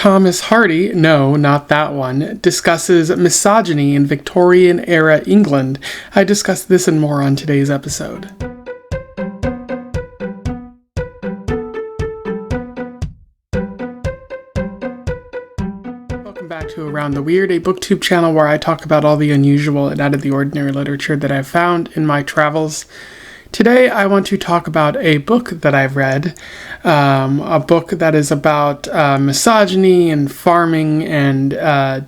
Thomas Hardy, no, not that one, discusses misogyny in Victorian-era England. I discuss this and more on today's episode. Welcome back to Around the Weird, a booktube channel where I talk about all the unusual and out of the ordinary literature that I've found in my travels. Today I want to talk about a book that I've read, a book that is about misogyny and farming and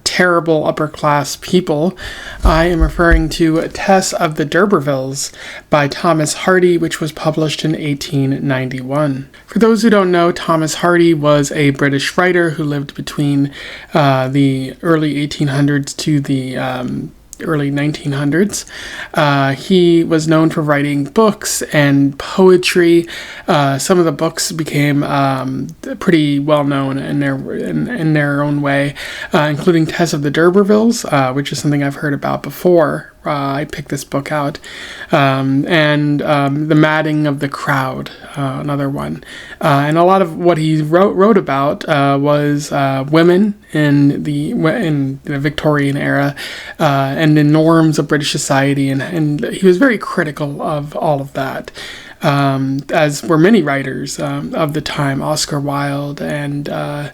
terrible upper-class people. I am referring to Tess of the D'urbervilles by Thomas Hardy, which was published in 1891. For those who don't know, Thomas Hardy was a British writer who lived between the early 1800s to the early 1900s. He was known for writing books and poetry. Some of the books became pretty well known in their own way, including Tess of the D'urbervilles, which is something I've heard about before. I picked this book out, and The Madding of the Crowd, another one. And a lot of what he wrote about was women in the Victorian era and the norms of British society, and he was very critical of all of that. As were many writers of the time, Oscar Wilde and a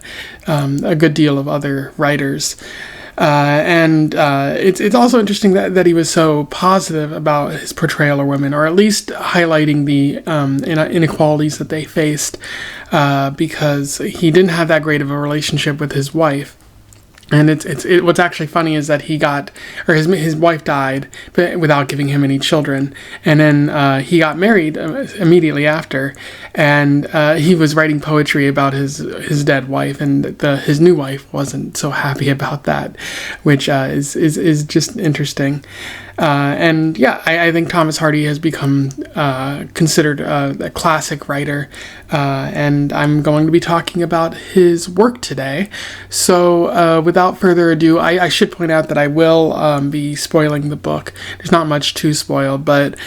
good deal of other writers. It's also interesting that he was so positive about his portrayal of women, or at least highlighting the inequalities that they faced, because he didn't have that great of a relationship with his wife. And what's actually funny is that his wife died, but without giving him any children, and then he got married immediately after, and he was writing poetry about his dead wife, and his new wife wasn't so happy about that, which is just interesting. I think Thomas Hardy has become considered a classic writer, and I'm going to be talking about his work today. So without further ado, I should point out that I will be spoiling the book. There's not much to spoil, but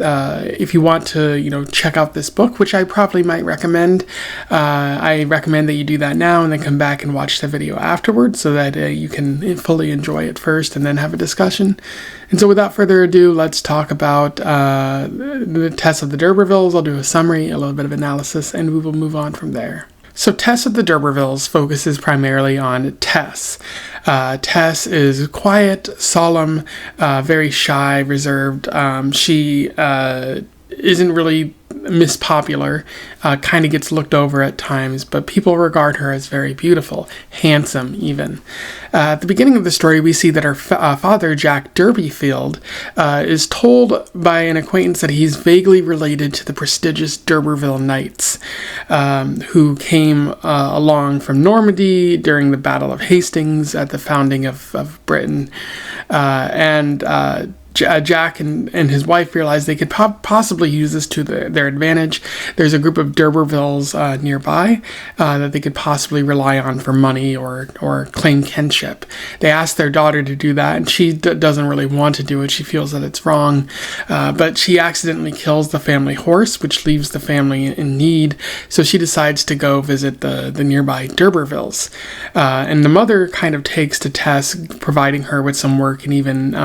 if you want to, check out this book, which I probably might recommend, I recommend that you do that now and then come back and watch the video afterwards so that you can fully enjoy it first and then have a discussion. And so without further ado, let's talk about the Tess of the D'urbervilles. I'll do a summary, a little bit of analysis, and we will move on from there. So Tess of the D'urbervilles focuses primarily on Tess. Tess is quiet, solemn, very shy, reserved. She isn't really Miss Popular, kind of gets looked over at times, but people regard her as very beautiful, handsome even. At the beginning of the story, we see that her father, Jack D'urberville, is told by an acquaintance that he's vaguely related to the prestigious D'Urberville Knights, who came along from Normandy during the Battle of Hastings at the founding of Britain. Jack and his wife realized they could possibly use this to their advantage. There's a group of D'Urbervilles nearby that they could possibly rely on for money or claim kinship. They asked their daughter to do that, and she doesn't really want to do it. She feels that it's wrong, but she accidentally kills the family horse, which leaves the family in need. So she decides to go visit the nearby D'Urbervilles. And the mother kind of takes to Tess, providing her with some work and even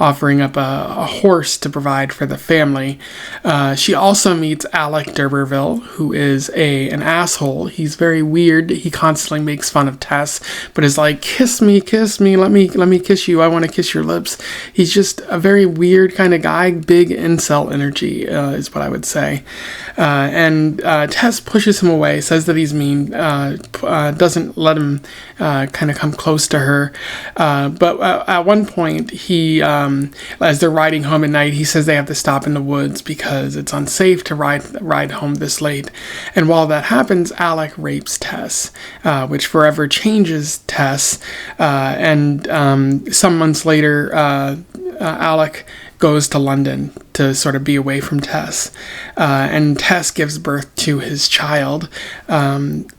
offering up a horse to provide for the family. She also meets Alec D'urberville, who is an asshole. He's very weird. He constantly makes fun of Tess, but is like, kiss me, let me kiss you, I want to kiss your lips. He's just a very weird kind of guy, big incel energy, is what I would say. And Tess pushes him away, says that he's mean, doesn't let him kind of come close to her. But at one point, he as they're riding home at night, he says they have to stop in the woods because it's unsafe to ride home this late. And while that happens, Alec rapes Tess, which forever changes Tess. And some months later, Alec goes to London to sort of be away from Tess. And Tess gives birth to his child,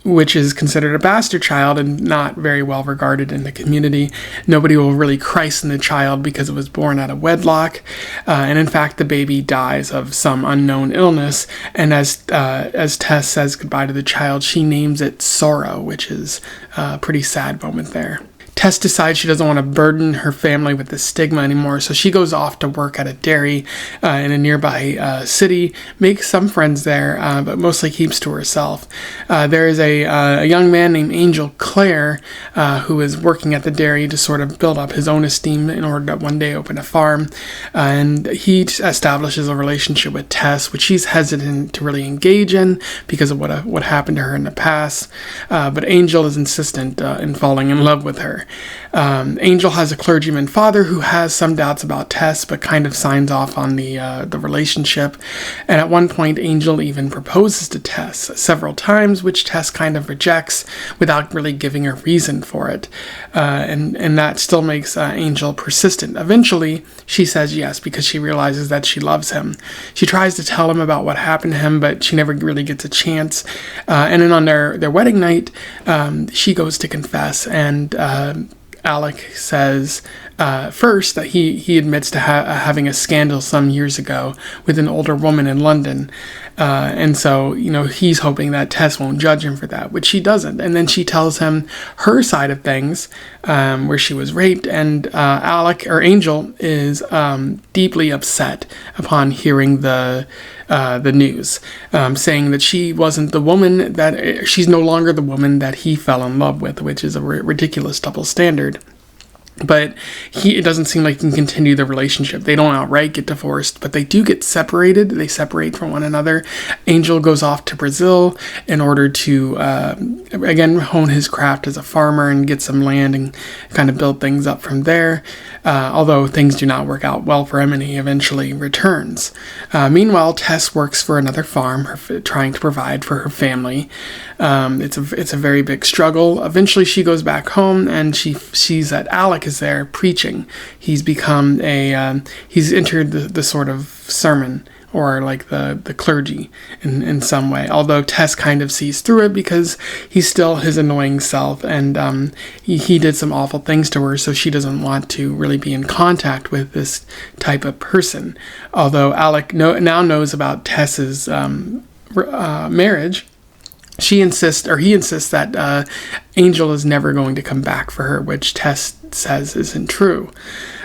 which is considered a bastard child and not very well regarded in the community. Nobody will really christen the child because it was born out of wedlock. And in fact, the baby dies of some unknown illness. And as Tess says goodbye to the child, she names it Sorrow, which is a pretty sad moment there. Tess decides she doesn't want to burden her family with the stigma anymore, so she goes off to work at a dairy in a nearby city, makes some friends there, but mostly keeps to herself. There is a young man named Angel Clare who is working at the dairy to sort of build up his own esteem in order to one day open a farm, and he establishes a relationship with Tess, which she's hesitant to really engage in because of what happened to her in the past, but Angel is insistent in falling in love with her. Angel has a clergyman father who has some doubts about Tess, but kind of signs off on the relationship. And at one point, Angel even proposes to Tess several times, which Tess kind of rejects without really giving a reason for it. And that still makes Angel persistent. Eventually, she says yes because she realizes that she loves him. She tries to tell him about what happened to him, but she never really gets a chance. And then on their wedding night, she goes to confess, and Alec says first that he admits to having a scandal some years ago with an older woman in London. And so, he's hoping that Tess won't judge him for that, which she doesn't. And then she tells him her side of things, where she was raped, and Angel is deeply upset upon hearing the news, saying that she wasn't the woman she's no longer the woman that he fell in love with, which is a ridiculous double standard. But it doesn't seem like he can continue the relationship. They don't outright get divorced, but they do get separated. They separate from one another. Angel goes off to Brazil in order to, again, hone his craft as a farmer and get some land and kind of build things up from there. Although things do not work out well for him, and he eventually returns. Meanwhile, Tess works for another farm, trying to provide for her family. It's a very big struggle. Eventually, she goes back home, and she sees that Alec is there preaching. He's become he's entered the sort of sermon, or like the clergy in some way, although Tess kind of sees through it because he's still his annoying self, and he did some awful things to her, so she doesn't want to really be in contact with this type of person. Although Alec now knows about Tess's marriage, he insists that Angel is never going to come back for her, which Tess says isn't true.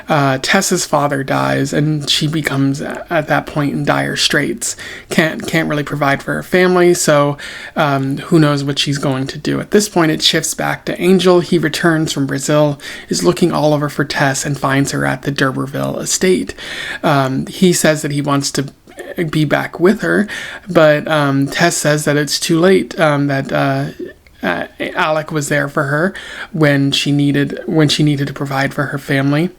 Tess's father dies, and she becomes at that point in dire straits. Can't really provide for her family, so who knows what she's going to do. At this point, it shifts back to Angel. He returns from Brazil, is looking all over for Tess, and finds her at the D'urberville estate. He says that he wants to be back with her, but Tess says that it's too late, that Alec was there for her when she needed to provide for her family.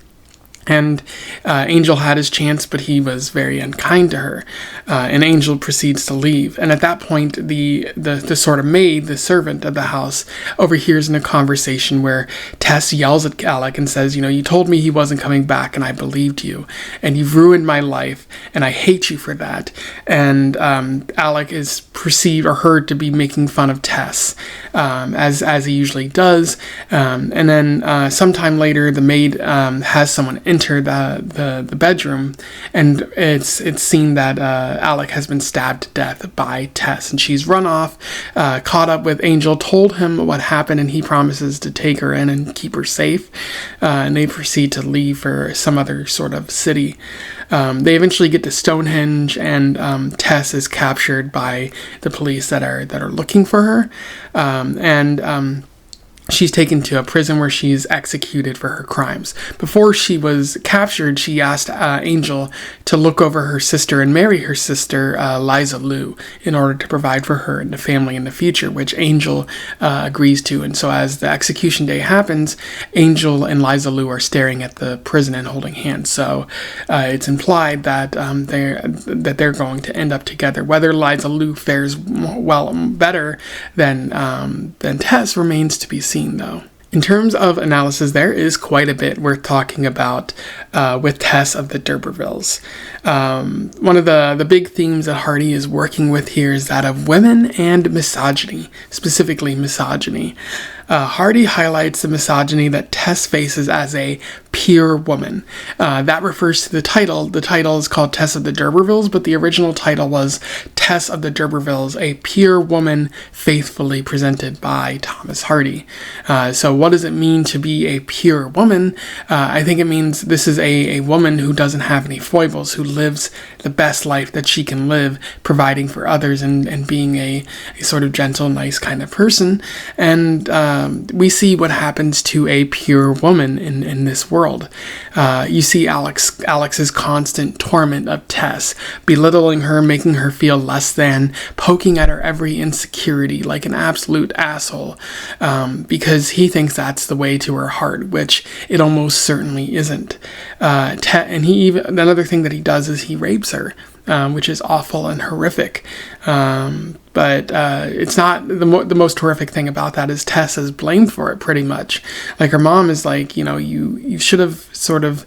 And Angel had his chance, but he was very unkind to her. And Angel proceeds to leave. And at that point, the sort of maid, the servant of the house, overhears in a conversation where Tess yells at Alec and says, you told me he wasn't coming back, and I believed you. And you've ruined my life, and I hate you for that. And Alec is perceived or heard to be making fun of Tess, as he usually does. And then sometime later, the maid has someone enter the bedroom, and it's seen that Alec has been stabbed to death by Tess, and she's run off, caught up with Angel, told him what happened, and he promises to take her in and keep her safe, and they proceed to leave for some other sort of city. They eventually get to Stonehenge, and Tess is captured by the police that are looking for her, and she's taken to a prison where she's executed for her crimes. Before she was captured, she asked Angel to look over her sister and marry her sister, Liza Lou, in order to provide for her and the family in the future, which Angel agrees to. And so as the execution day happens, Angel and Liza Lou are staring at the prison and holding hands. So it's implied that they're going to end up together. Whether Liza Lou fares better than Tess remains to be seen, though. In terms of analysis, there is quite a bit worth talking about with Tess of the D'urbervilles. One of the big themes that Hardy is working with here is that of women and misogyny, specifically misogyny. Hardy highlights the misogyny that Tess faces as a pure woman. That refers to the title. The title is called Tess of the D'urbervilles, but the original title was Tess of the D'urbervilles, a pure woman faithfully presented by Thomas Hardy. So what does it mean to be a pure woman? I think it means this is a woman who doesn't have any foibles, who lives the best life that she can live, providing for others and being a sort of gentle, nice kind of person. And we see what happens to a pure woman in this world. You see Alex's constant torment of Tess, belittling her, making her feel less than, poking at her every insecurity like an absolute asshole, because he thinks that's the way to her heart, which it almost certainly isn't. And another thing that he does is he rapes her, which is awful and horrific. But it's not the most horrific thing about that is Tess is blamed for it pretty much. Like her mom is like, you should have sort of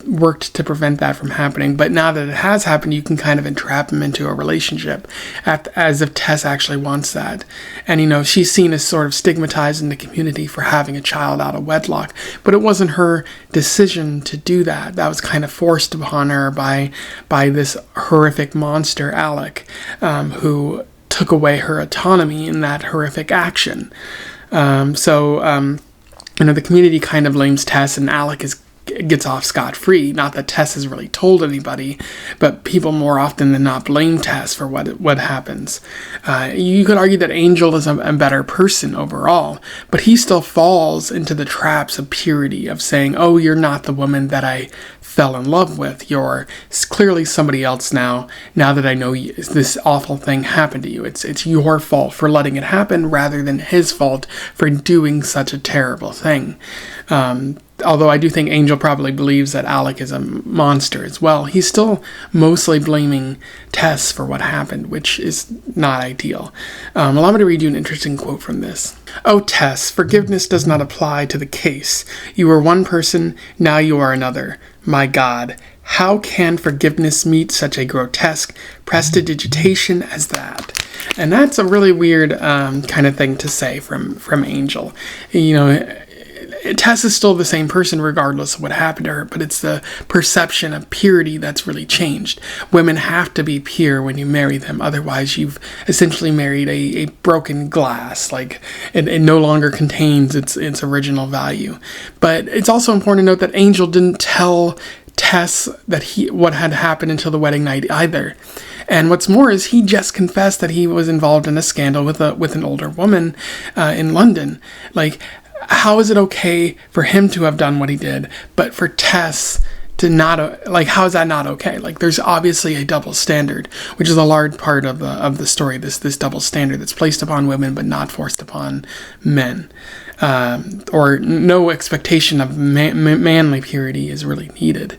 worked to prevent that from happening, but now that it has happened, you can kind of entrap him into a relationship as if Tess actually wants that. And she's seen as sort of stigmatized in the community for having a child out of wedlock, but it wasn't her decision to do that. That was kind of forced upon her by this horrific monster Alec, who took away her autonomy in that horrific action. The community kind of blames Tess, and Alec gets off scot-free. Not that Tess has really told anybody, but people more often than not blame Tess for what happens. You could argue that Angel is a better person overall, but he still falls into the traps of purity, of saying, oh, you're not the woman that I fell in love with. You're clearly somebody else now that I know this awful thing happened to you. It's your fault for letting it happen rather than his fault for doing such a terrible thing. Although I do think Angel probably believes that Alec is a monster as well, he's still mostly blaming Tess for what happened, which is not ideal. Allow me to read you an interesting quote from this. "Oh, Tess, forgiveness does not apply to the case. You were one person, now you are another. My God, how can forgiveness meet such a grotesque prestidigitation as that?" And that's a really weird kind of thing to say from Angel. Tess is still the same person regardless of what happened to her, but it's the perception of purity that's really changed. Women have to be pure when you marry them, otherwise you've essentially married a broken glass. Like it no longer contains its original value. But it's also important to note that Angel didn't tell Tess what had happened until the wedding night either. And what's more is he just confessed that he was involved in a scandal with an older woman in London. Like, how is it okay for him to have done what he did, but for Tess to not, how is that not okay? Like, there's obviously a double standard, which is a large part of the story, this double standard that's placed upon women but not forced upon men. Or no expectation of manly purity is really needed.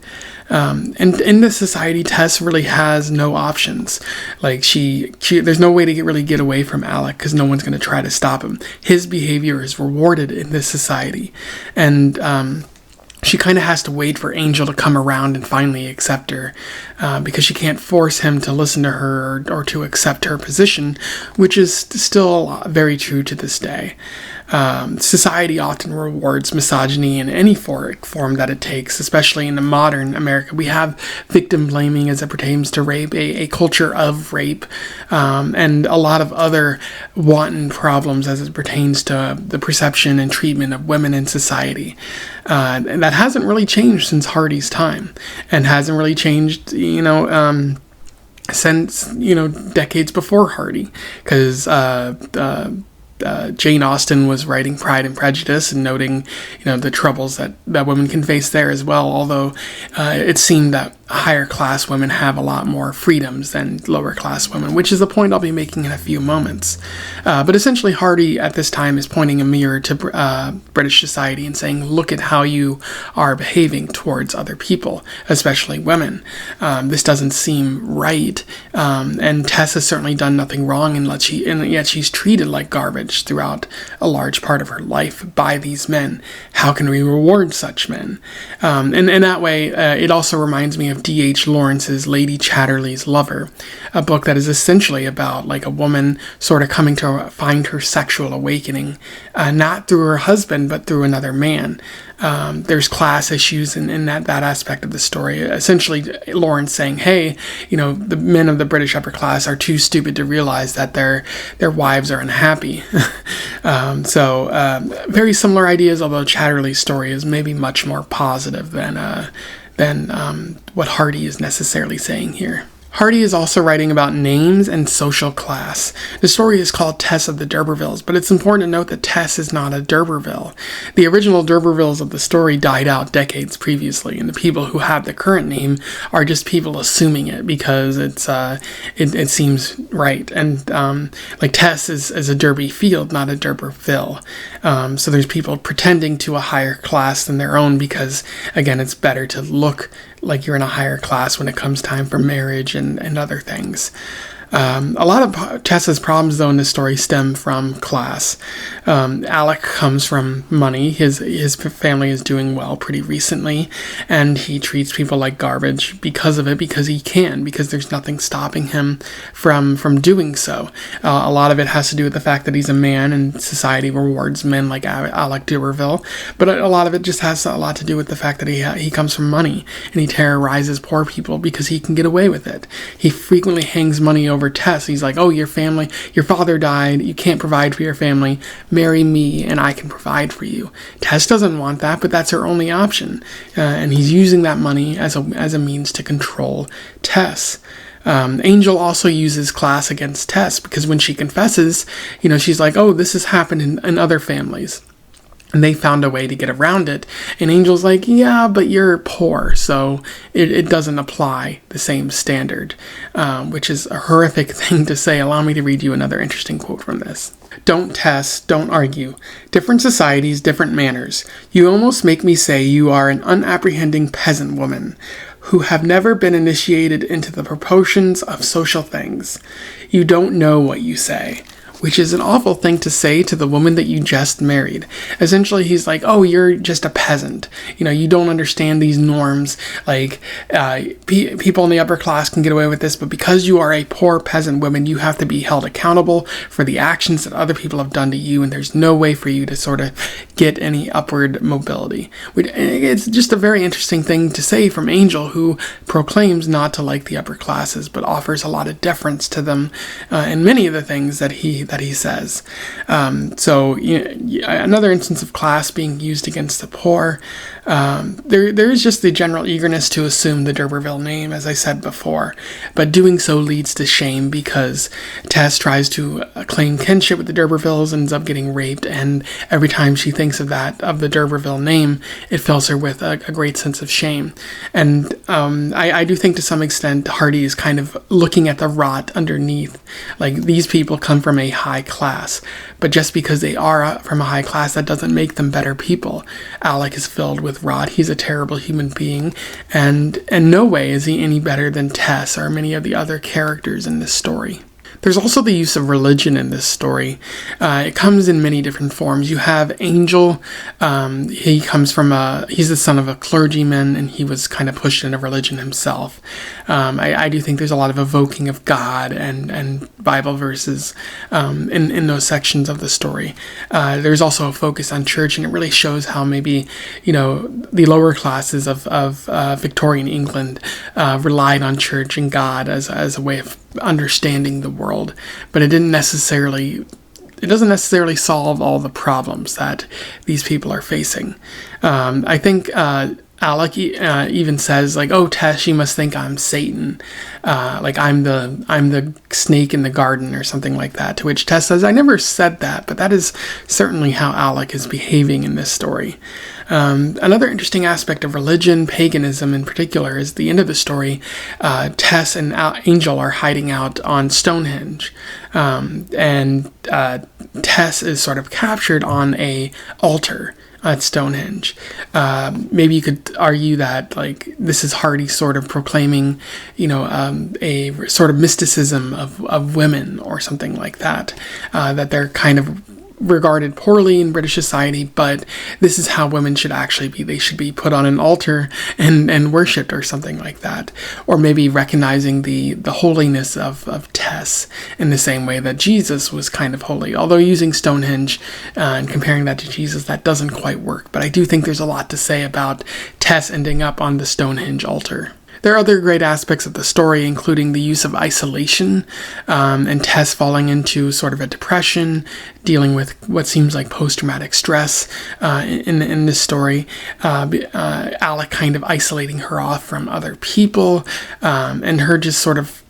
And in this society, Tess really has no options. Like there's no way to really get away from Alec because no one's going to try to stop him. His behavior is rewarded in this society, and she kind of has to wait for Angel to come around and finally accept her, because she can't force him to listen to her or to accept her position, which is still very true to this day. Society often rewards misogyny in any form that it takes, especially in the modern America. We have victim blaming as it pertains to rape, a culture of rape, and a lot of other wanton problems as it pertains to the perception and treatment of women in society. And that hasn't really changed since Hardy's time, and hasn't really changed, since, decades before Hardy, because Jane Austen was writing Pride and Prejudice and noting, the troubles that women can face there as well. Although it seemed that higher class women have a lot more freedoms than lower class women, which is the point I'll be making in a few moments. But essentially, Hardy at this time is pointing a mirror to British society and saying, look at how you are behaving towards other people, especially women. This doesn't seem right. And Tess has certainly done nothing wrong, and yet she's treated like garbage throughout a large part of her life by these men. How can we reward such men? And in that way, it also reminds me of D.H. Lawrence's Lady Chatterley's Lover, a book that is essentially about like a woman sort of coming to find her sexual awakening, not through her husband, but through another man. There's class issues in that aspect of the story. Essentially, Lawrence saying, hey, the men of the British upper class are too stupid to realize that their wives are unhappy. Very similar ideas, although Chatterley's story is maybe much more positive than what Hardy is necessarily saying here. Hardy is also writing about names and social class. The story is called Tess of the D'urbervilles, but it's important to note that Tess is not a D'urberville. The original D'urbervilles of the story died out decades previously, and the people who have the current name are just people assuming it because it seems right. And like Tess is a Derby field, not a D'urberville. So there's people pretending to a higher class than their own because, again, it's better to look like you're in a higher class when it comes time for marriage and other things. A lot of Tessa's problems, though, in this story stem from class. Alec comes from money. His family is doing well pretty recently, and he treats people like garbage because of it, because he can, because there's nothing stopping him from doing so. A lot of it has to do with the fact that he's a man, and society rewards men like Alec D'urberville, but a lot of it just has a lot to do with the fact that he comes from money, and he terrorizes poor people because he can get away with it. He frequently hangs money over Tess. He's like, oh, your father died, you can't provide for your family, marry me and I can provide for you. Tess doesn't want that, but that's her only option, and he's using that money as a means to control Tess. Angel also uses class against Tess because when she confesses, she's like, oh, this has happened in other families. And they found a way to get around it. And Angel's like, yeah, but you're poor, so it doesn't apply the same standard, which is a horrific thing to say. Allow me to read you another interesting quote from this. Don't test, don't argue. Different societies, different manners. You almost make me say you are an unapprehending peasant woman who have never been initiated into the proportions of social things. You don't know what you say. Which is an awful thing to say to the woman that you just married. Essentially, he's like, oh, you're just a peasant. You don't understand these norms. Like, people in the upper class can get away with this, but because you are a poor peasant woman, you have to be held accountable for the actions that other people have done to you, and there's no way for you to sort of get any upward mobility. It's just a very interesting thing to say from Angel, who proclaims not to like the upper classes, but offers a lot of deference to them in many of the things that he says. Another instance of class being used against the poor. There is just the general eagerness to assume the D'urberville name, as I said before, but doing so leads to shame because Tess tries to claim kinship with the D'urbervilles and ends up getting raped, and every time she thinks of the D'urberville name, it fills her with a great sense of shame. And I do think to some extent Hardy is kind of looking at the rot underneath. Like, these people come from a high class, but just because they are from a high class, that doesn't make them better people. Alec is filled with rot. He's a terrible human being, and in no way is he any better than Tess or many of the other characters in this story. There's also the use of religion in this story. It comes in many different forms. You have Angel. He's the son of a clergyman, and he was kind of pushed into religion himself. I do think there's a lot of evoking of God and Bible verses in those sections of the story. There's also a focus on church, and it really shows how maybe, the lower classes of Victorian England relied on church and God as a way of understanding the world, but it doesn't necessarily solve all the problems that these people are facing. I think Alec even says, like, oh, Tess, you must think I'm Satan, like I'm the snake in the garden or something like that, to which Tess says, I never said that, but that is certainly how Alec is behaving in this story. Another interesting aspect of religion, paganism in particular, is the end of the story. Tess and Angel are hiding out on Stonehenge, and Tess is sort of captured on a altar at Stonehenge. Maybe you could argue that like this is Hardy sort of proclaiming, a sort of mysticism of women or something like that, that they're kind of regarded poorly in British society, but this is how women should actually be. They should be put on an altar and worshipped or something like that. Or maybe recognizing the holiness of Tess in the same way that Jesus was kind of holy. Although using Stonehenge and comparing that to Jesus, that doesn't quite work. But I do think there's a lot to say about Tess ending up on the Stonehenge altar. There are other great aspects of the story, including the use of isolation, and Tess falling into sort of a depression, dealing with what seems like post-traumatic stress in this story. Alec kind of isolating her off from other people, and her just sort of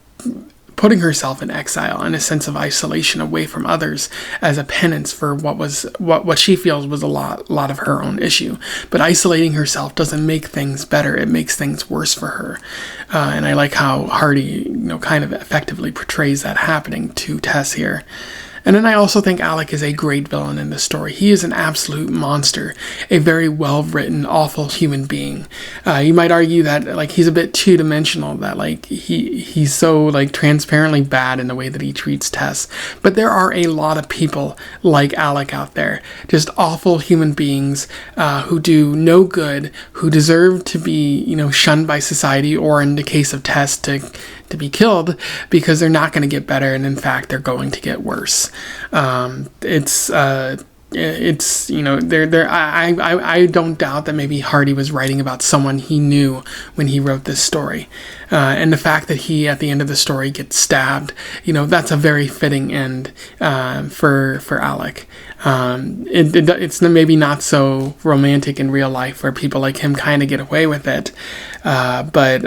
putting herself in exile and a sense of isolation away from others as a penance for what she feels was a lot of her own issue. But isolating herself doesn't make things better; it makes things worse for her. And I like how Hardy, kind of effectively portrays that happening to Tess here. And then I also think Alec is a great villain in this story. He is an absolute monster, a very well-written, awful human being. You might argue that like he's a bit two-dimensional, that like he's so like transparently bad in the way that he treats Tess. But there are a lot of people like Alec out there, just awful human beings who do no good, who deserve to be shunned by society, or in the case of Tess, to be killed, because they're not going to get better, and in fact they're going to get worse. I don't doubt that maybe Hardy was writing about someone he knew when he wrote this story, and the fact that he at the end of the story gets stabbed, that's a very fitting end for Alec. It's maybe not so romantic in real life where people like him kind of get away with it, but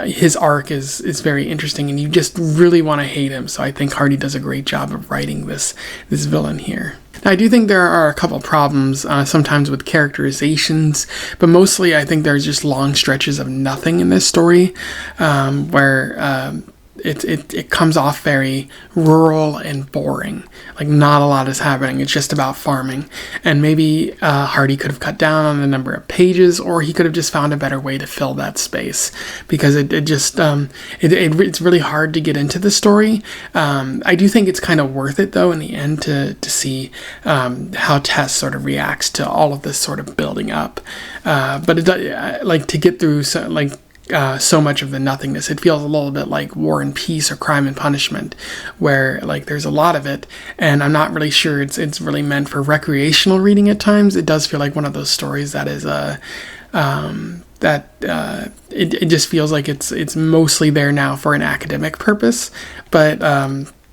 his arc is very interesting, and you just really want to hate him. So I think Hardy does a great job of writing this villain here. Now, I do think there are a couple problems sometimes with characterizations, but mostly I think there's just long stretches of nothing in this story, where it comes off very rural and boring. Like not a lot is happening. It's just about farming. And maybe Hardy could have cut down on the number of pages, or he could have just found a better way to fill that space, because it's really hard to get into the story. I do think it's kind of worth it though in the end to see how Tess sort of reacts to all of this sort of building up. But to get through so much of the nothingness, it feels a little bit like War and Peace or Crime and Punishment, where like there's a lot of it, and I'm not really sure it's really meant for recreational reading at times. It does feel like one of those stories that is it just feels like it's mostly there now for an academic purpose, but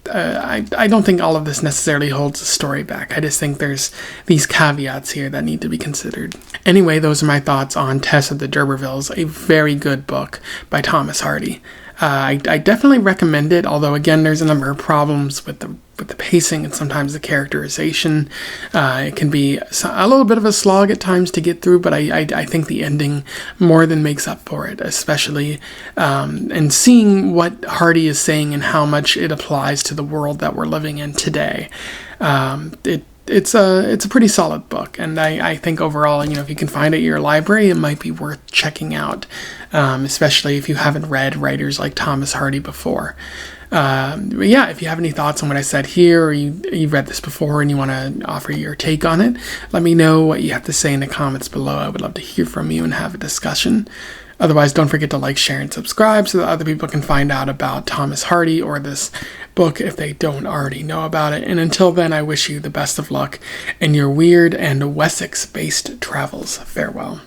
I don't think all of this necessarily holds the story back. I just think there's these caveats here that need to be considered. Anyway, those are my thoughts on Tess of the D'Urbervilles, a very good book by Thomas Hardy. I definitely recommend it, although again there's a number of problems with the pacing and sometimes the characterization. It can be a little bit of a slog at times to get through, but I think the ending more than makes up for it, especially and seeing what Hardy is saying and how much it applies to the world that we're living in today. It's a pretty solid book, and I think overall, if you can find it at your library, it might be worth checking out, especially if you haven't read writers like Thomas Hardy before. But yeah, if you have any thoughts on what I said here, or you've read this before and you want to offer your take on it, let me know what you have to say in the comments below. I would love to hear from you and have a discussion. Otherwise, don't forget to like, share, and subscribe so that other people can find out about Thomas Hardy or this book if they don't already know about it. And until then, I wish you the best of luck in your weird and Wessex-based travels. Farewell.